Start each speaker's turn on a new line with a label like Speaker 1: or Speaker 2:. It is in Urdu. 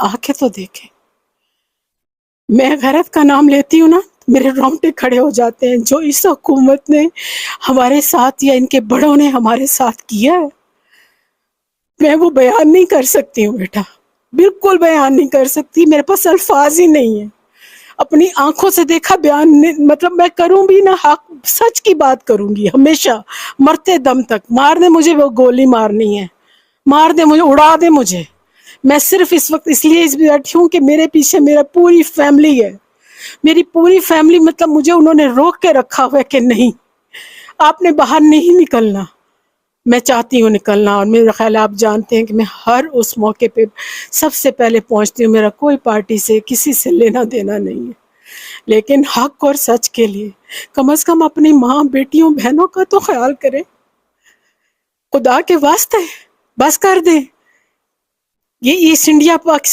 Speaker 1: آ کے تو دیکھیں. میں غیرت کا نام لیتی ہوں نا، میرے رونگٹے کھڑے ہو جاتے ہیں. جو اس حکومت نے ہمارے ساتھ یا ان کے بڑوں نے ہمارے ساتھ کیا ہے، میں وہ بیان نہیں کر سکتی ہوں بیٹا، بالکل بیان نہیں کر سکتی. میرے پاس الفاظ ہی نہیں ہیں. اپنی آنکھوں سے دیکھا بیان مطلب میں کروں بھی نہ، حق سچ کی بات کروں گی ہمیشہ، مرتے دم تک. مار دے مجھے، وہ گولی مارنی ہے، مار دے مجھے، اڑا دے مجھے. میں صرف اس وقت اس لیے بیٹھی ہوں کہ میرے پیچھے میرا پوری فیملی ہے. میری پوری فیملی مطلب مجھے انہوں نے روک کے رکھا ہوا ہے کہ نہیں، آپ نے باہر نہیں نکلنا. میں چاہتی ہوں نکلنا، اور میرا خیال آپ جانتے ہیں کہ میں ہر اس موقع پہ سب سے پہلے پہنچتی ہوں. میرا کوئی پارٹی سے کسی سے لینا دینا نہیں ہے، لیکن حق اور سچ کے لیے کم از کم اپنی ماں، بیٹیوں، بہنوں کا تو خیال کریں. خدا کے واسطے بس کر دیں. یہ ایسٹ انڈیا پاکستان